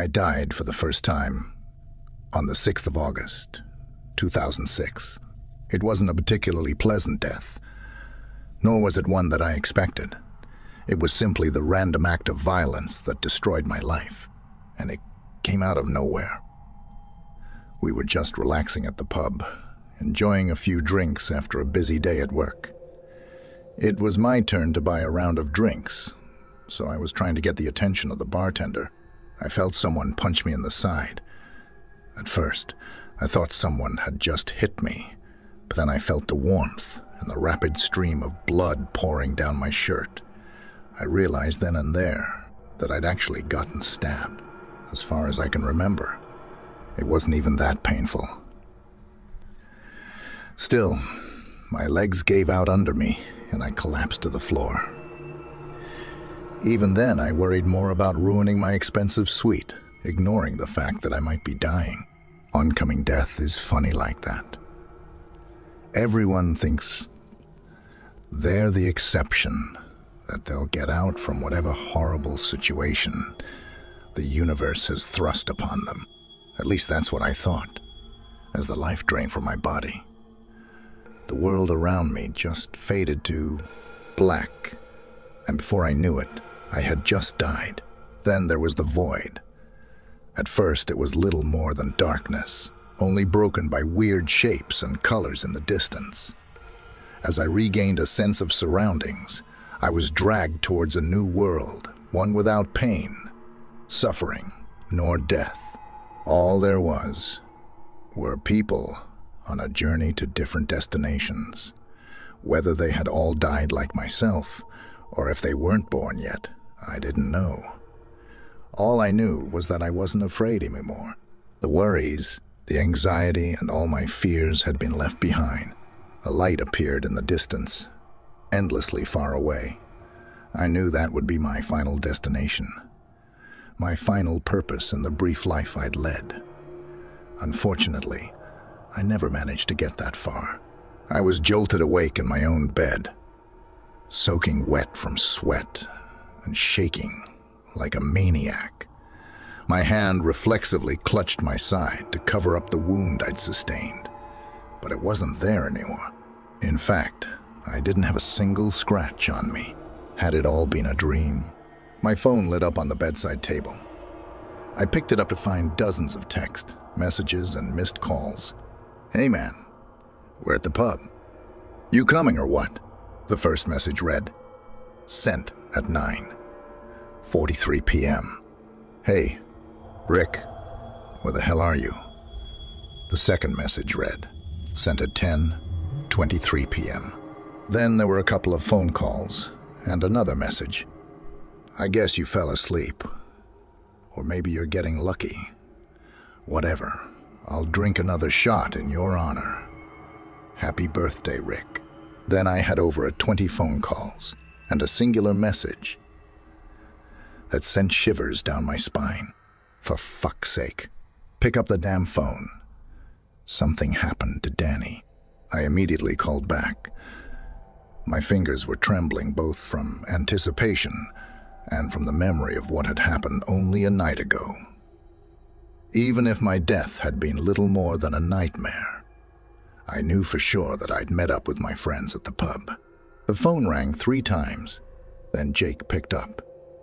I died for the first time on the 6th of August, 2006. It wasn't a particularly pleasant death, nor was it one that I expected. It was simply the random act of violence that destroyed my life, and it came out of nowhere. We were just relaxing at the pub, enjoying a few drinks after a busy day at work. It was my turn to buy a round of drinks, so I was trying to get the attention of the bartender. I felt someone punch me in the side. At first, I thought someone had just hit me, but then I felt the warmth and the rapid stream of blood pouring down my shirt. I realized then and there that I'd actually gotten stabbed. As far as I can remember, it wasn't even that painful. Still, my legs gave out under me and I collapsed to the floor. Even then, I worried more about ruining my expensive suite, ignoring the fact that I might be dying. Oncoming death is funny like that. Everyone thinks they're the exception, that they'll get out from whatever horrible situation the universe has thrust upon them. At least that's what I thought, as the life drained from my body. The world around me just faded to black, and before I knew it, I had just died. Then there was the void. At first, it was little more than darkness, only broken by weird shapes and colors in the distance. As I regained a sense of surroundings, I was dragged towards a new world, one without pain, suffering, nor death. All there was were people on a journey to different destinations. Whether they had all died like myself, or if they weren't born yet, I didn't know. All I knew was that I wasn't afraid anymore. The worries, the anxiety, and all my fears had been left behind. A light appeared in the distance, endlessly far away. I knew that would be my final destination, my final purpose in the brief life I'd led. Unfortunately, I never managed to get that far. I was jolted awake in my own bed, soaking wet from sweat and shaking like a maniac. My hand reflexively clutched my side to cover up the wound I'd sustained, but it wasn't there anymore. In fact, I didn't have a single scratch on me. Had it all been a dream? My phone lit up on the bedside table. I picked it up to find dozens of text, messages, and missed calls. "Hey man, we're at the pub. You coming or what?" The first message read, sent at 9:43 p.m. "Hey, Rick, where the hell are you?" The second message read, sent at 10:23 p.m. Then there were a couple of phone calls and another message. "I guess you fell asleep. Or maybe you're getting lucky. Whatever, I'll drink another shot in your honor. Happy birthday, Rick." Then I had over 20 phone calls and a singular message that sent shivers down my spine. For fuck's sake, pick up the damn phone. Something happened to Danny. I immediately called back. My fingers were trembling both from anticipation and from the memory of what had happened only a night ago. Even if my death had been little more than a nightmare, I knew for sure that I'd met up with my friends at the pub. The phone rang 3 times, then Jake picked up.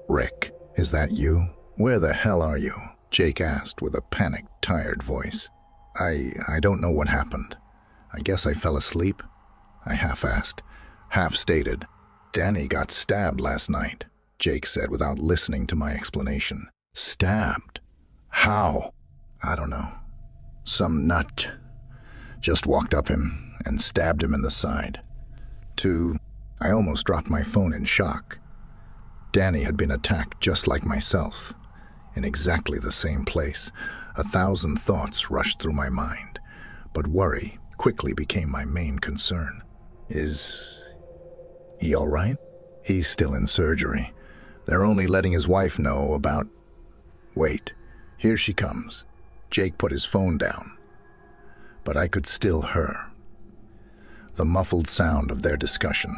"Rick, is that you? Where the hell are you?" Jake asked with a panicked, tired voice. I don't know what happened. I guess I fell asleep," I half-asked, half-stated. "Danny got stabbed last night," Jake said without listening to my explanation. "Stabbed? How?" "I don't know. Some nut just walked up him and stabbed him in the side." I almost dropped my phone in shock. Danny had been attacked just like myself, in exactly the same place. 1,000 thoughts rushed through my mind, but worry quickly became my main concern. Is he all right? "He's still in surgery. They're only letting his wife know about..." "Wait, here she comes." Jake put his phone down, but I could still hear the muffled sound of their discussion.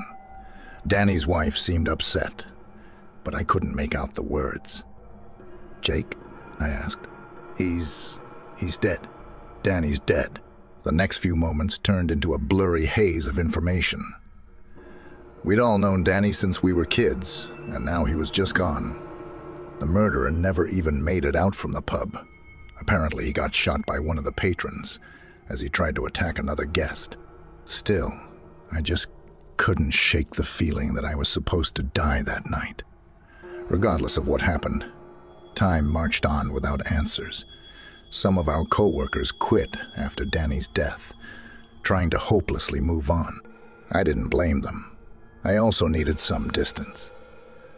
Danny's wife seemed upset, but I couldn't make out the words. "Jake?" I asked. He's dead. Danny's dead. The next few moments turned into a blurry haze of information. We'd all known Danny since we were kids, and now he was just gone. The murderer never even made it out from the pub. Apparently he got shot by one of the patrons as he tried to attack another guest. Still, I just couldn't shake the feeling that I was supposed to die that night. Regardless of what happened, time marched on without answers. Some of our co-workers quit after Danny's death, trying to hopelessly move on. I didn't blame them. I also needed some distance.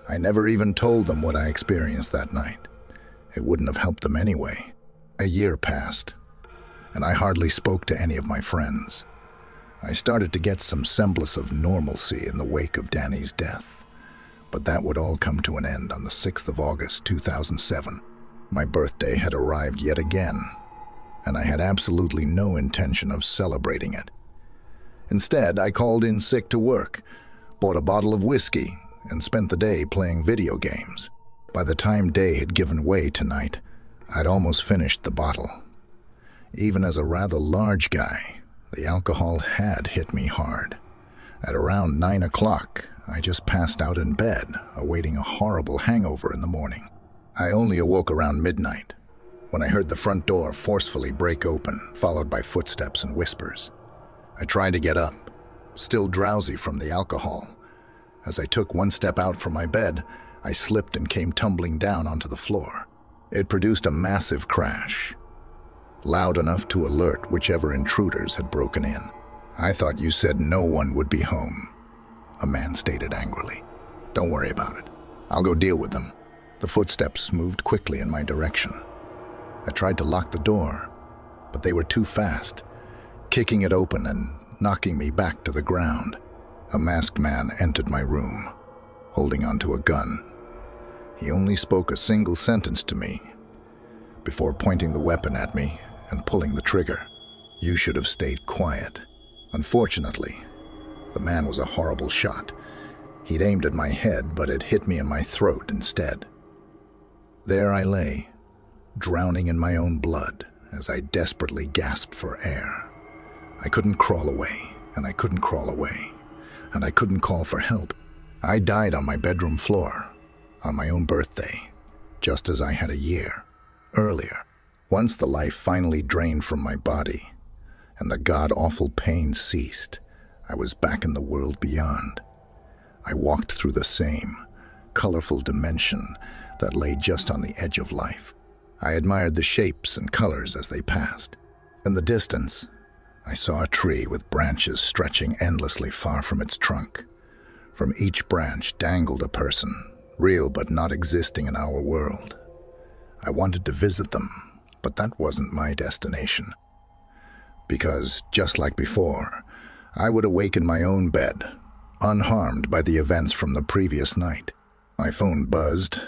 I never even told them what I experienced that night. It wouldn't have helped them anyway. A year passed, and I hardly spoke to any of my friends. I started to get some semblance of normalcy in the wake of Danny's death, but that would all come to an end on the 6th of August, 2007. My birthday had arrived yet again, and I had absolutely no intention of celebrating it. Instead, I called in sick to work, bought a bottle of whiskey, and spent the day playing video games. By the time day had given way tonight, I'd almost finished the bottle. Even as a rather large guy, the alcohol had hit me hard. At around 9 o'clock, I just passed out in bed, awaiting a horrible hangover in the morning. I only awoke around midnight, when I heard the front door forcefully break open, followed by footsteps and whispers. I tried to get up, still drowsy from the alcohol. As I took one step out from my bed, I slipped and came tumbling down onto the floor. It produced a massive crash, loud enough to alert whichever intruders had broken in. "I thought you said no one would be home," a man stated angrily. "Don't worry about it. I'll go deal with them." The footsteps moved quickly in my direction. I tried to lock the door, but they were too fast, kicking it open and knocking me back to the ground. A masked man entered my room, holding onto a gun. He only spoke a single sentence to me before pointing the weapon at me and pulling the trigger. "You should have stayed quiet." Unfortunately, the man was a horrible shot. He'd aimed at my head, but it hit me in my throat instead. There I lay, drowning in my own blood as I desperately gasped for air. I couldn't crawl away, and I couldn't crawl away, and I couldn't call for help. I died on my bedroom floor, on my own birthday, just as I had a year earlier. Once the life finally drained from my body, and the god-awful pain ceased, I was back in the world beyond. I walked through the same colorful dimension that lay just on the edge of life. I admired the shapes and colors as they passed. In the distance, I saw a tree with branches stretching endlessly far from its trunk. From each branch dangled a person, real but not existing in our world. I wanted to visit them, but that wasn't my destination. Because, just like before, I would awake in my own bed, unharmed by the events from the previous night. My phone buzzed,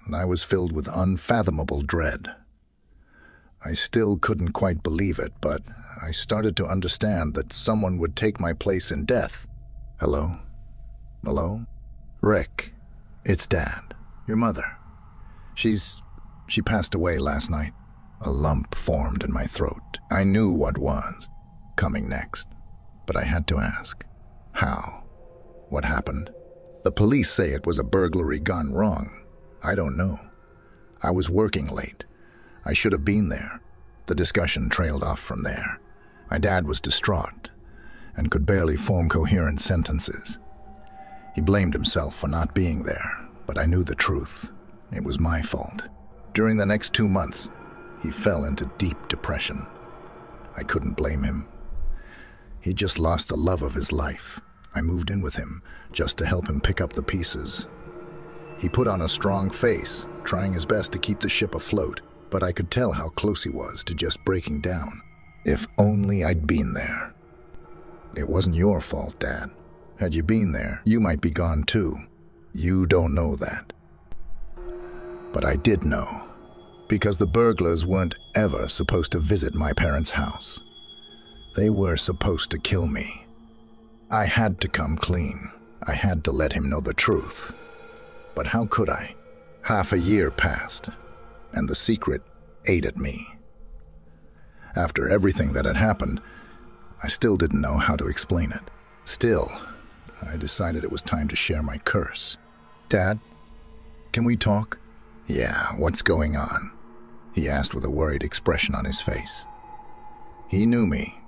and I was filled with unfathomable dread. I still couldn't quite believe it, but I started to understand that someone would take my place in death. "Hello? Hello? Rick, it's Dad, your mother. She passed away last night." A lump formed in my throat. I knew what was coming next, but I had to ask, how? What happened? The police say it was a burglary gone wrong. I don't know. I was working late. I should have been there. The discussion trailed off from there. My dad was distraught and could barely form coherent sentences. He blamed himself for not being there, but I knew the truth. It was my fault. During the next 2 months, he fell into deep depression. I couldn't blame him. He just lost the love of his life. I moved in with him just to help him pick up the pieces. He put on a strong face, trying his best to keep the ship afloat, but I could tell how close he was to just breaking down. If only I'd been there. "It wasn't your fault, Dad. Had you been there, you might be gone too. You don't know that." But I did know, because the burglars weren't ever supposed to visit my parents' house. They were supposed to kill me. I had to come clean. I had to let him know the truth. But how could I? Half a year passed, and the secret ate at me. After everything that had happened, I still didn't know how to explain it. Still, I decided it was time to share my curse. "Dad, can we talk?" "Yeah, what's going on?" he asked with a worried expression on his face. He knew me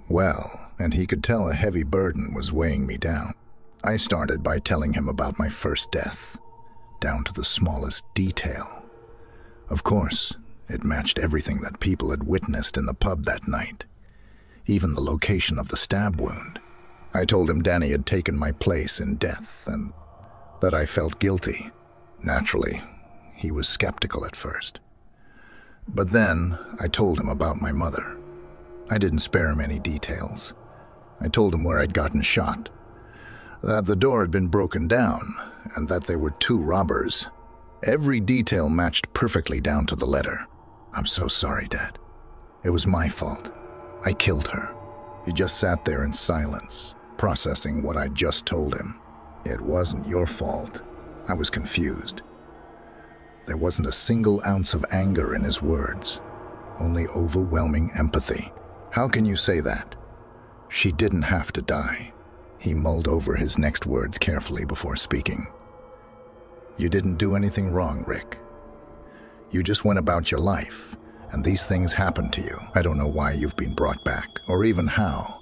well, and he could tell a heavy burden was weighing me down. I started by telling him about my first death, down to the smallest detail. Of course, it matched everything that people had witnessed in the pub that night, even the location of the stab wound. I told him Danny had taken my place in death and that I felt guilty. Naturally, he was skeptical at first. But then I told him about my mother. I didn't spare him any details. I told him where I'd gotten shot, that the door had been broken down, and that there were 2 robbers. Every detail matched perfectly down to the letter. "I'm so sorry, Dad. It was my fault. I killed her." He just sat there in silence, processing what I'd just told him. "It wasn't your fault." I was confused. There wasn't a single ounce of anger in his words, only overwhelming empathy. "How can you say that? She didn't have to die." He mulled over his next words carefully before speaking. "You didn't do anything wrong, Rick. You just went about your life, and these things happened to you. I don't know why you've been brought back, or even how,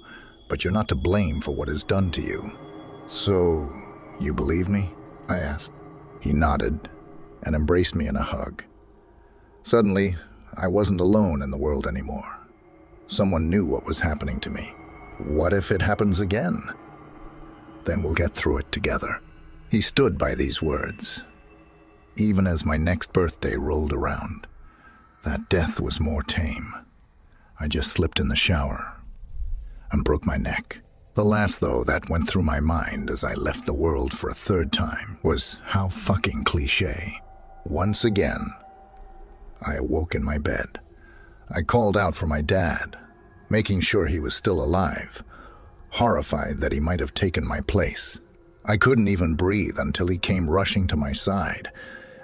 but you're not to blame for what is done to you." "So, you believe me?" I asked. He nodded and embraced me in a hug. Suddenly, I wasn't alone in the world anymore. Someone knew what was happening to me. What if it happens again? Then we'll get through it together. He stood by these words. Even as my next birthday rolled around, that death was more tame. I just slipped in the shower and broke my neck. The last, though, that went through my mind as I left the world for a 3rd time was how fucking cliché. Once again, I awoke in my bed. I called out for my dad, making sure he was still alive, horrified that he might have taken my place. I couldn't even breathe until he came rushing to my side,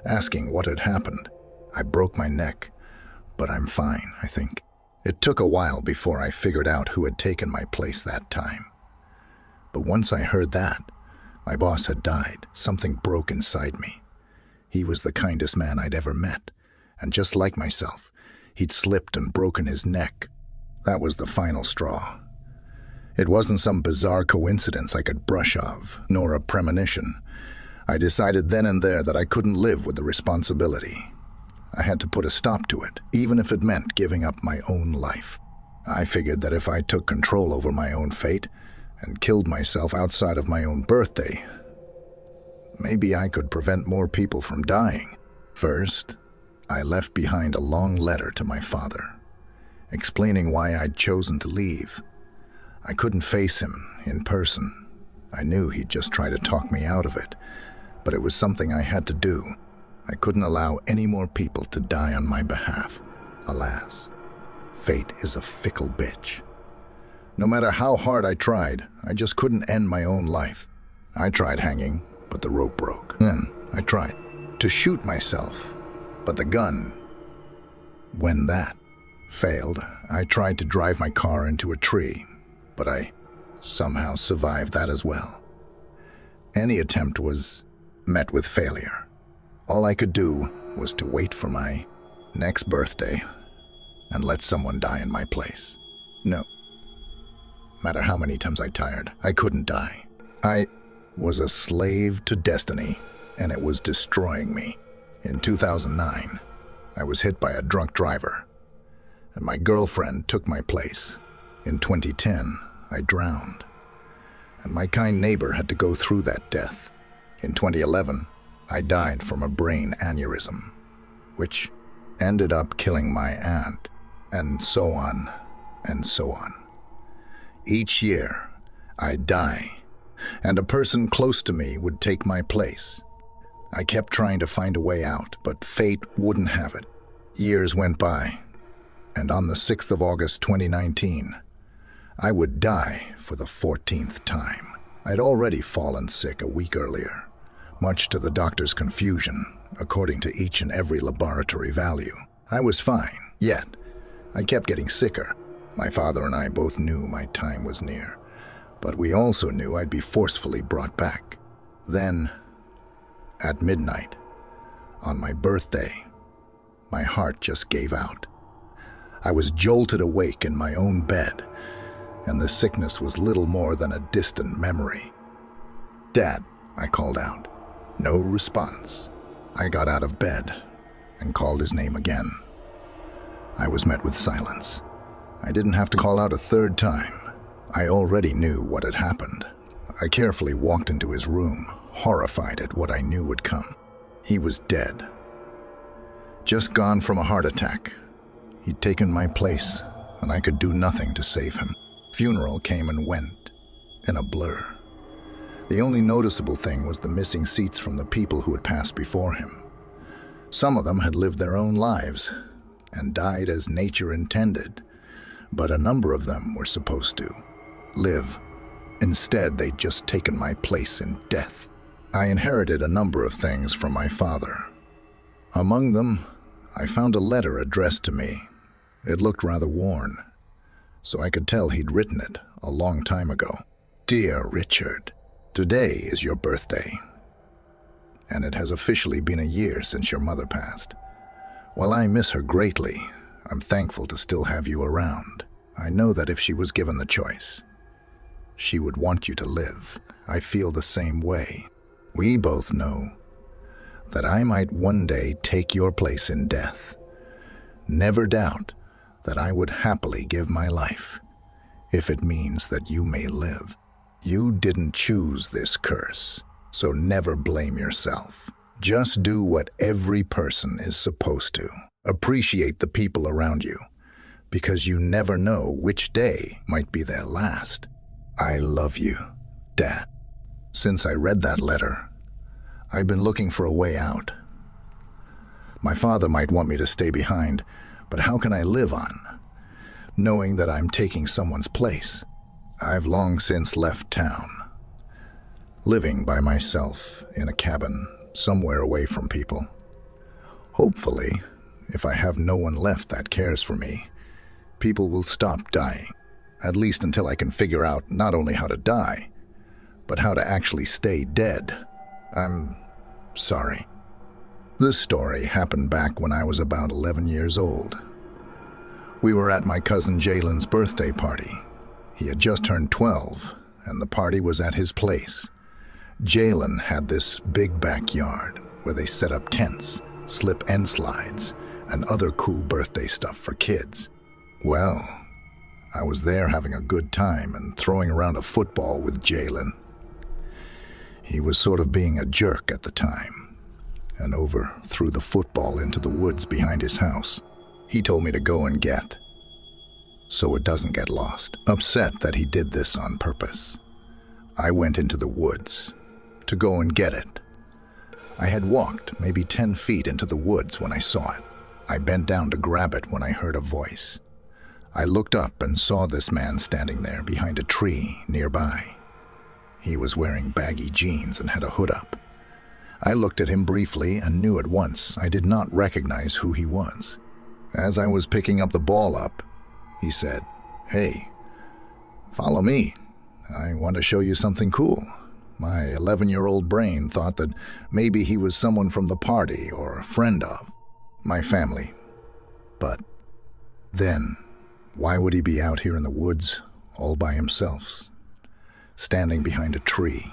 asking what had happened. I broke my neck, but I'm fine, I think. It took a while before I figured out who had taken my place that time. But once I heard that, my boss had died. Something broke inside me. He was the kindest man I'd ever met, and just like myself, he'd slipped and broken his neck. That was the final straw. It wasn't some bizarre coincidence I could brush off, nor a premonition. I decided then and there that I couldn't live with the responsibility. I had to put a stop to it, even if it meant giving up my own life. I figured that if I took control over my own fate and killed myself outside of my own birthday, maybe I could prevent more people from dying. First, I left behind a long letter to my father, explaining why I'd chosen to leave. I couldn't face him in person. I knew he'd just try to talk me out of it, but it was something I had to do. I couldn't allow any more people to die on my behalf. Alas, fate is a fickle bitch. No matter how hard I tried, I just couldn't end my own life. I tried hanging, but the rope broke. Then I tried to shoot myself, but the gun, when that failed, I tried to drive my car into a tree, but I somehow survived that as well. Any attempt was met with failure. All I could do was to wait for my next birthday and let someone die in my place. No matter how many times I tried, I couldn't die. I was a slave to destiny, and it was destroying me. In 2009, I was hit by a drunk driver, and my girlfriend took my place. In 2010, I drowned, and my kind neighbor had to go through that death. In 2011, I died from a brain aneurysm, which ended up killing my aunt, and so on, and so on. Each year, I'd die, and a person close to me would take my place. I kept trying to find a way out, but fate wouldn't have it. Years went by, and on the 6th of August 2019, I would die for the 14th time. I'd already fallen sick a week earlier, much to the doctor's confusion according to each and every laboratory value. I was fine, yet I kept getting sicker. My father and I both knew my time was near, but we also knew I'd be forcefully brought back. Then, at midnight, on my birthday, my heart just gave out. I was jolted awake in my own bed, and the sickness was little more than a distant memory. "Dad," I called out. No response. I got out of bed and called his name again. I was met with silence. I didn't have to call out a third time. I already knew what had happened. I carefully walked into his room, horrified at what I knew would come. He was dead. Just gone from a heart attack. He'd taken my place, and I could do nothing to save him. Funeral came and went in a blur. The only noticeable thing was the missing seats from the people who had passed before him. Some of them had lived their own lives and died as nature intended, but a number of them were supposed to live. Instead, they'd just taken my place in death. I inherited a number of things from my father. Among them, I found a letter addressed to me. It looked rather worn, so I could tell he'd written it a long time ago. "Dear Richard, today is your birthday, and it has officially been a year since your mother passed. While I miss her greatly, I'm thankful to still have you around. I know that if she was given the choice, she would want you to live. I feel the same way. We both know that I might one day take your place in death. Never doubt that I would happily give my life if it means that you may live. You didn't choose this curse, so never blame yourself. Just do what every person is supposed to. Appreciate the people around you, because you never know which day might be their last. I love you, Dad." Since I read that letter, I've been looking for a way out. My father might want me to stay behind, but how can I live on, knowing that I'm taking someone's place? I've long since left town, living by myself in a cabin somewhere away from people. Hopefully, if I have no one left that cares for me, people will stop dying, at least until I can figure out not only how to die, but how to actually stay dead. I'm sorry. This story happened back when I was about 11 years old. We were at my cousin Jalen's birthday party. He had just turned 12, and the party was at his place. Jalen had this big backyard where they set up tents, slip and slides, and other cool birthday stuff for kids. Well, I was there having a good time and throwing around a football with Jalen. He was sort of being a jerk at the time, and threw the football into the woods behind his house. He told me to go and get, so it doesn't get lost. Upset that he did this on purpose, I went into the woods to go and get it. I had walked maybe 10 feet into the woods when I saw it. I bent down to grab it when I heard a voice. I looked up and saw this man standing there behind a tree nearby. He was wearing baggy jeans and had a hood up. I looked at him briefly and knew at once I did not recognize who he was. As I was picking up the ball up, he said, "Hey, follow me. I want to show you something cool." My 11-year-old brain thought that maybe he was someone from the party or a friend of my family. But then, why would he be out here in the woods all by himself, standing behind a tree?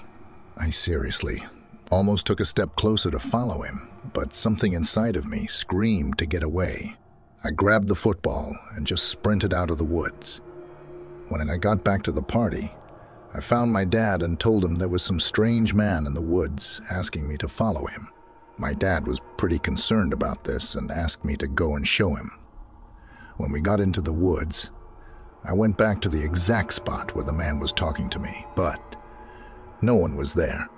I seriously almost took a step closer to follow him, but something inside of me screamed to get away. I grabbed the football and just sprinted out of the woods. When I got back to the party, I found my dad and told him there was some strange man in the woods asking me to follow him. My dad was pretty concerned about this and asked me to go and show him. When we got into the woods, I went back to the exact spot where the man was talking to me, but no one was there.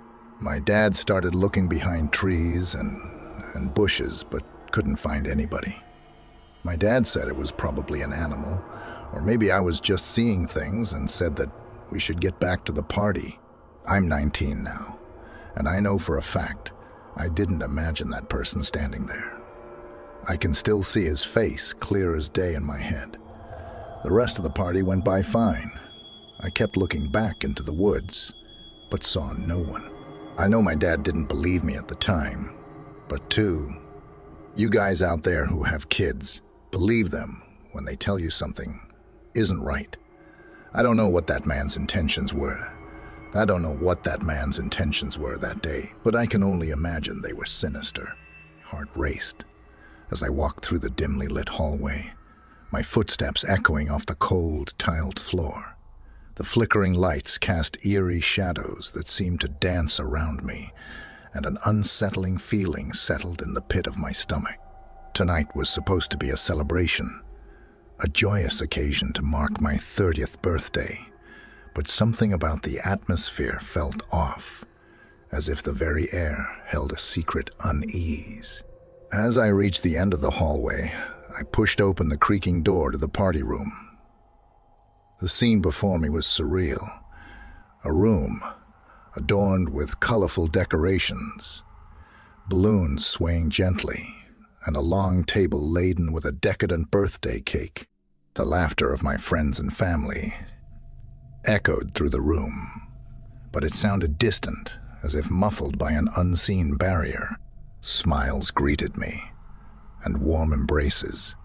My dad started looking behind trees and bushes, but couldn't find anybody. My dad said it was probably an animal, or maybe I was just seeing things, and said that we should get back to the party. I'm 19 now, and I know for a fact I didn't imagine that person standing there. I can still see his face clear as day in my head. The rest of the party went by fine. I kept looking back into the woods, but saw no one. I know my dad didn't believe me at the time, but too, you guys out there who have kids, believe them when they tell you something isn't right. I don't know what that man's intentions were. I don't know what that man's intentions were that day, but I can only imagine they were sinister. Heart raced as I walked through the dimly lit hallway, my footsteps echoing off the cold, tiled floor. The flickering lights cast eerie shadows that seemed to dance around me, and an unsettling feeling settled in the pit of my stomach. Tonight was supposed to be a celebration, a joyous occasion to mark my 30th birthday, but something about the atmosphere felt off, as if the very air held a secret unease. As I reached the end of the hallway, I pushed open the creaking door to the party room. The scene before me was surreal. A room adorned with colorful decorations, balloons swaying gently, and a long table laden with a decadent birthday cake. The laughter of my friends and family echoed through the room, but it sounded distant, as if muffled by an unseen barrier. Smiles greeted me, and warm embraces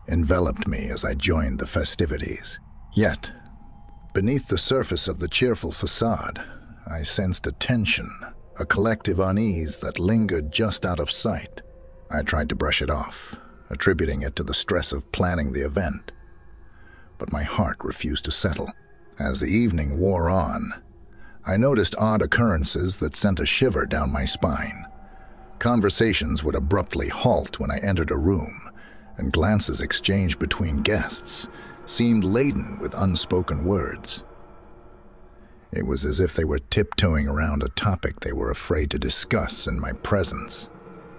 enveloped me as I joined the festivities. Yet, beneath the surface of the cheerful facade, I sensed a tension, a collective unease that lingered just out of sight. I tried to brush it off, attributing it to the stress of planning the event. But my heart refused to settle. As the evening wore on, I noticed odd occurrences that sent a shiver down my spine. Conversations would abruptly halt when I entered a room, and glances exchanged between guests seemed laden with unspoken words. It was as if they were tiptoeing around a topic they were afraid to discuss in my presence.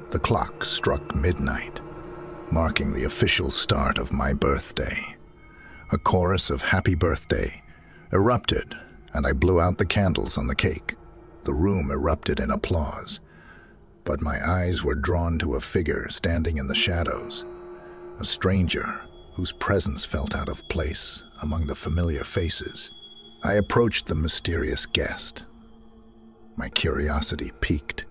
The clock struck midnight, marking the official start of my birthday. A chorus of happy birthday erupted, and I blew out the candles on the cake. The room erupted in applause, but my eyes were drawn to a figure standing in the shadows, a stranger whose presence felt out of place among the familiar faces. I approached the mysterious guest. My curiosity piqued.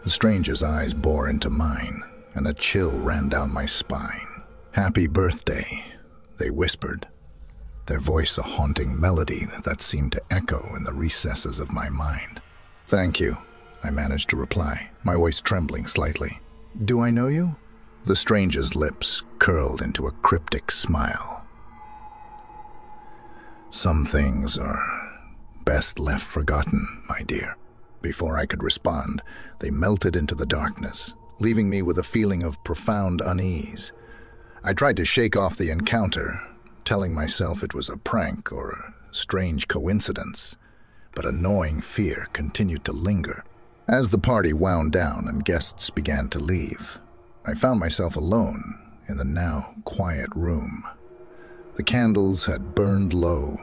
The stranger's eyes bore into mine, and a chill ran down my spine. "Happy birthday," they whispered, their voice a haunting melody that seemed to echo in the recesses of my mind. "Thank you," I managed to reply, my voice trembling slightly. "Do I know you?" The stranger's lips curled into a cryptic smile. "Some things are best left forgotten, my dear." Before I could respond, they melted into the darkness, leaving me with a feeling of profound unease. I tried to shake off the encounter, telling myself it was a prank or a strange coincidence, but a gnawing fear continued to linger. As the party wound down and guests began to leave, I found myself alone in the now quiet room. The candles had burned low,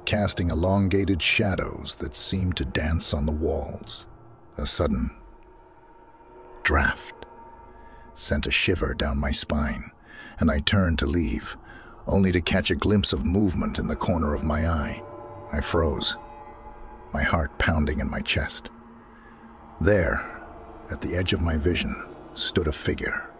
casting elongated shadows that seemed to dance on the walls. A sudden draft sent a shiver down my spine, and I turned to leave, only to catch a glimpse of movement in the corner of my eye. I froze, my heart pounding in my chest. There, at the edge of my vision, stood a figure,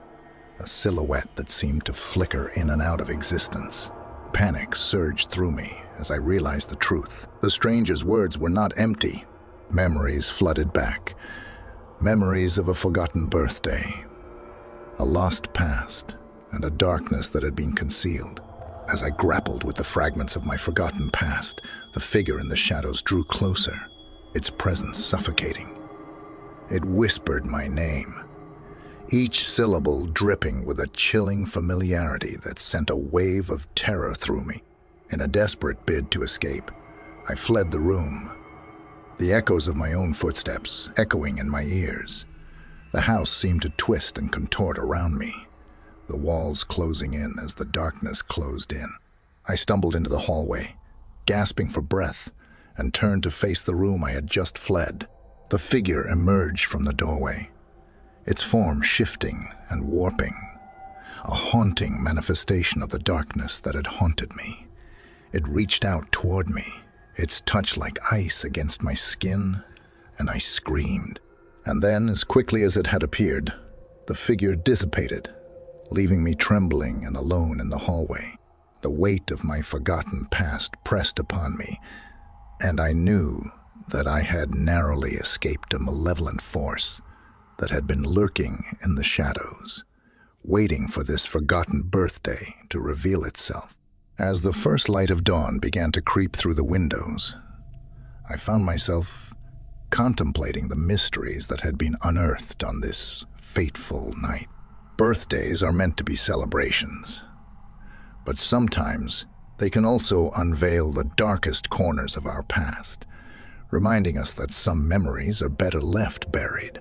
a silhouette that seemed to flicker in and out of existence. Panic surged through me as I realized the truth. The stranger's words were not empty. Memories flooded back, memories of a forgotten birthday, a lost past, and a darkness that had been concealed. As I grappled with the fragments of my forgotten past, the figure in the shadows drew closer, its presence suffocating. It whispered my name, each syllable dripping with a chilling familiarity that sent a wave of terror through me. In a desperate bid to escape, I fled the room, the echoes of my own footsteps echoing in my ears. The house seemed to twist and contort around me, the walls closing in as the darkness closed in. I stumbled into the hallway, gasping for breath, and turned to face the room I had just fled. The figure emerged from the doorway, its form shifting and warping, a haunting manifestation of the darkness that had haunted me. It reached out toward me, its touch like ice against my skin, and I screamed. And then, as quickly as it had appeared, the figure dissipated, leaving me trembling and alone in the hallway. The weight of my forgotten past pressed upon me, and I knew that I had narrowly escaped a malevolent force that had been lurking in the shadows, waiting for this forgotten birthday to reveal itself. As the first light of dawn began to creep through the windows, I found myself contemplating the mysteries that had been unearthed on this fateful night. Birthdays are meant to be celebrations, but sometimes they can also unveil the darkest corners of our past, reminding us that some memories are better left buried.